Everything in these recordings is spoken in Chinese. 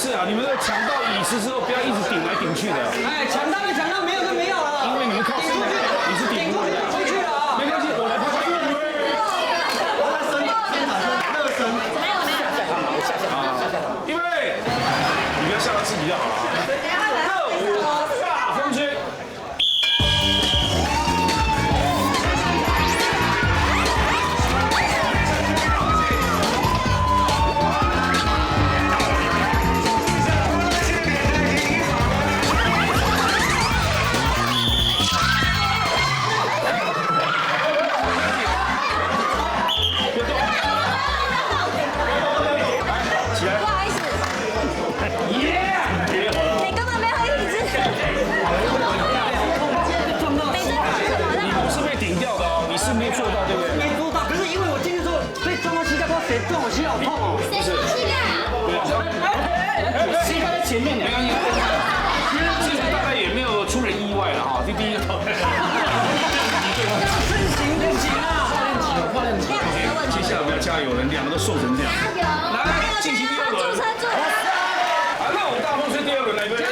是啊，你们这抢到椅子之后，不要一直顶来顶去的。哎，抢到就抢到，没有就没有了。因为你们靠近，你是顶过去的。出去了啊！没关系，我来拍拍。热身。没有。预备，你不要吓到自己就好了。热舞大风吹。谁撞我膝盖好痛哦！谁撞膝盖啊？膝盖在前面呢，没关系。这个大概也没有出人意外了哈，第一个头。身形不行啊！接下来我们要加油了，两个都瘦成这样。加油！来，进行第二轮。好，那我大风吹第二轮来，预备。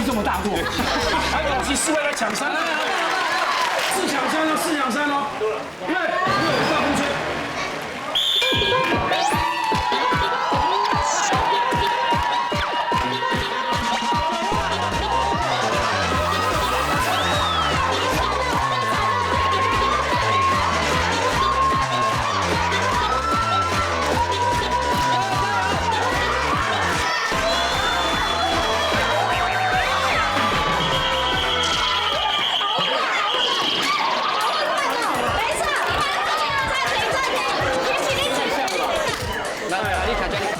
这么大过，还有4位来抢3，4抢3哦，4抢3哦，预备，大风吹。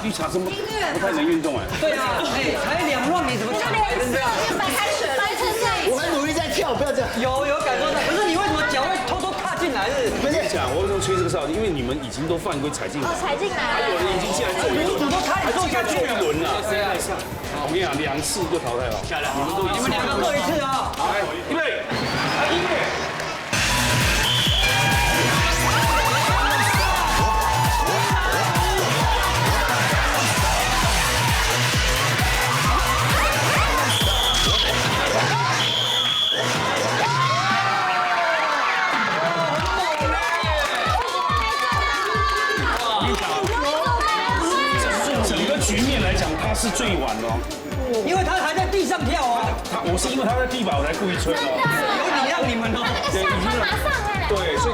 绿茶是不太能运动哎。对啊，哎，才2 round 你怎么抢来的？白开水，白开水。我很努力在跳，不要这样。有感受到，可是你为什么脚会偷偷踏进来？不是讲，我为什么吹这个哨？因为你们已经都犯规踩进来，踩进来，还有人已经进来做一轮，都差点坐下去一轮了。对啊，我跟你讲，2次就淘汰了。你们2个各一次啊！来，预备，音乐。局面来讲，他是最晚的哦，因为他还在地上跳哦。我是因为他在地板，我才故意吹的。有礼让你们哦。对，已经马上哎。对，所以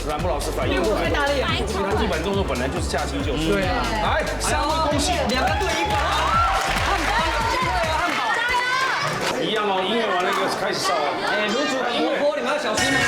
兰博老师反应太大力，因为他地板动作本来就是下期就对啊。来，3位恭喜，2个对1个。汉堡，加油！一样哦，音乐完了就开始烧了。哎，卤煮的火锅你们要小心哦。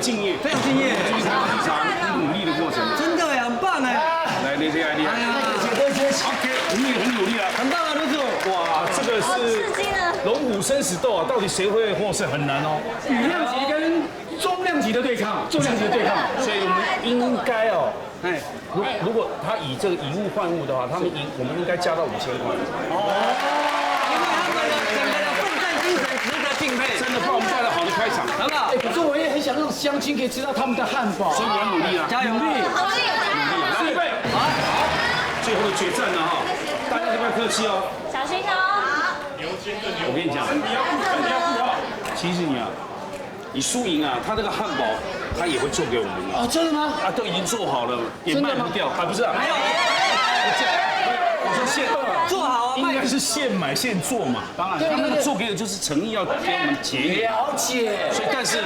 敬业，非常敬业，这是他非常努力的过程。真的呀，很棒哎！来，厉害厉害！哎呀OK，你也很努力啊，很棒啊，卢总。哇，这个个是刺激呢龙虎生死斗啊，到底谁会获胜很难哦。羽量级跟重量级的对抗，重量级的对抗。所以我们应该哦，哎，如果他以这个以物换物的话，他们赢，我们应该加到5000块。因为他们的整个的奋战精神值得敬佩，真的，帮我们带来好的开场，很好哎，，可是我也很想让乡亲可以吃到他们的汉堡。所以你要努力啊，加油！好厉害！来预备，好，最后的决战了哈，大家不要客气哦。小心哦！我跟你讲，其实你输赢啊，他这个汉堡他也会做给我们的哦，真的吗？啊，都已经做好了，也卖不掉啊，不是啊，还有我说现做好啊，卖应该是现买现做嘛，当然他那个做给的就是诚意要给我们结缘，了解，所以但是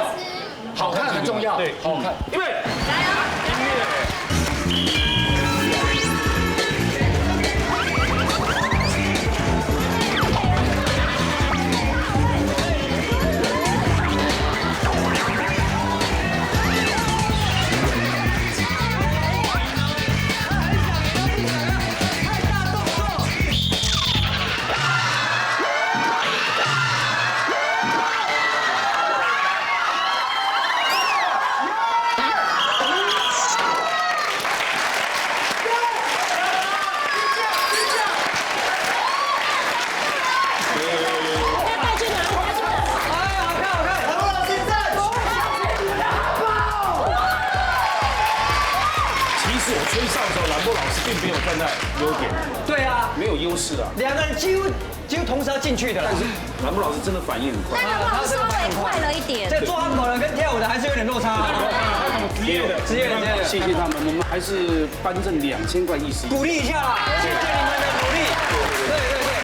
好看很重要，对，好看。因为加油！带去哪？哎，好看好看。其实我吹哨的时候，兰波老师并没有站在优点，对啊，没有优势啊，两个人几乎同时要进去的啦。兰波老师真的反应很快。那个稍微快了一点。这做汉堡的跟跳舞的还是有点落差。职业的，职业的谢谢他们，我们还是颁赠2000块意思。鼓励一下啦，谢谢你们的努力。对对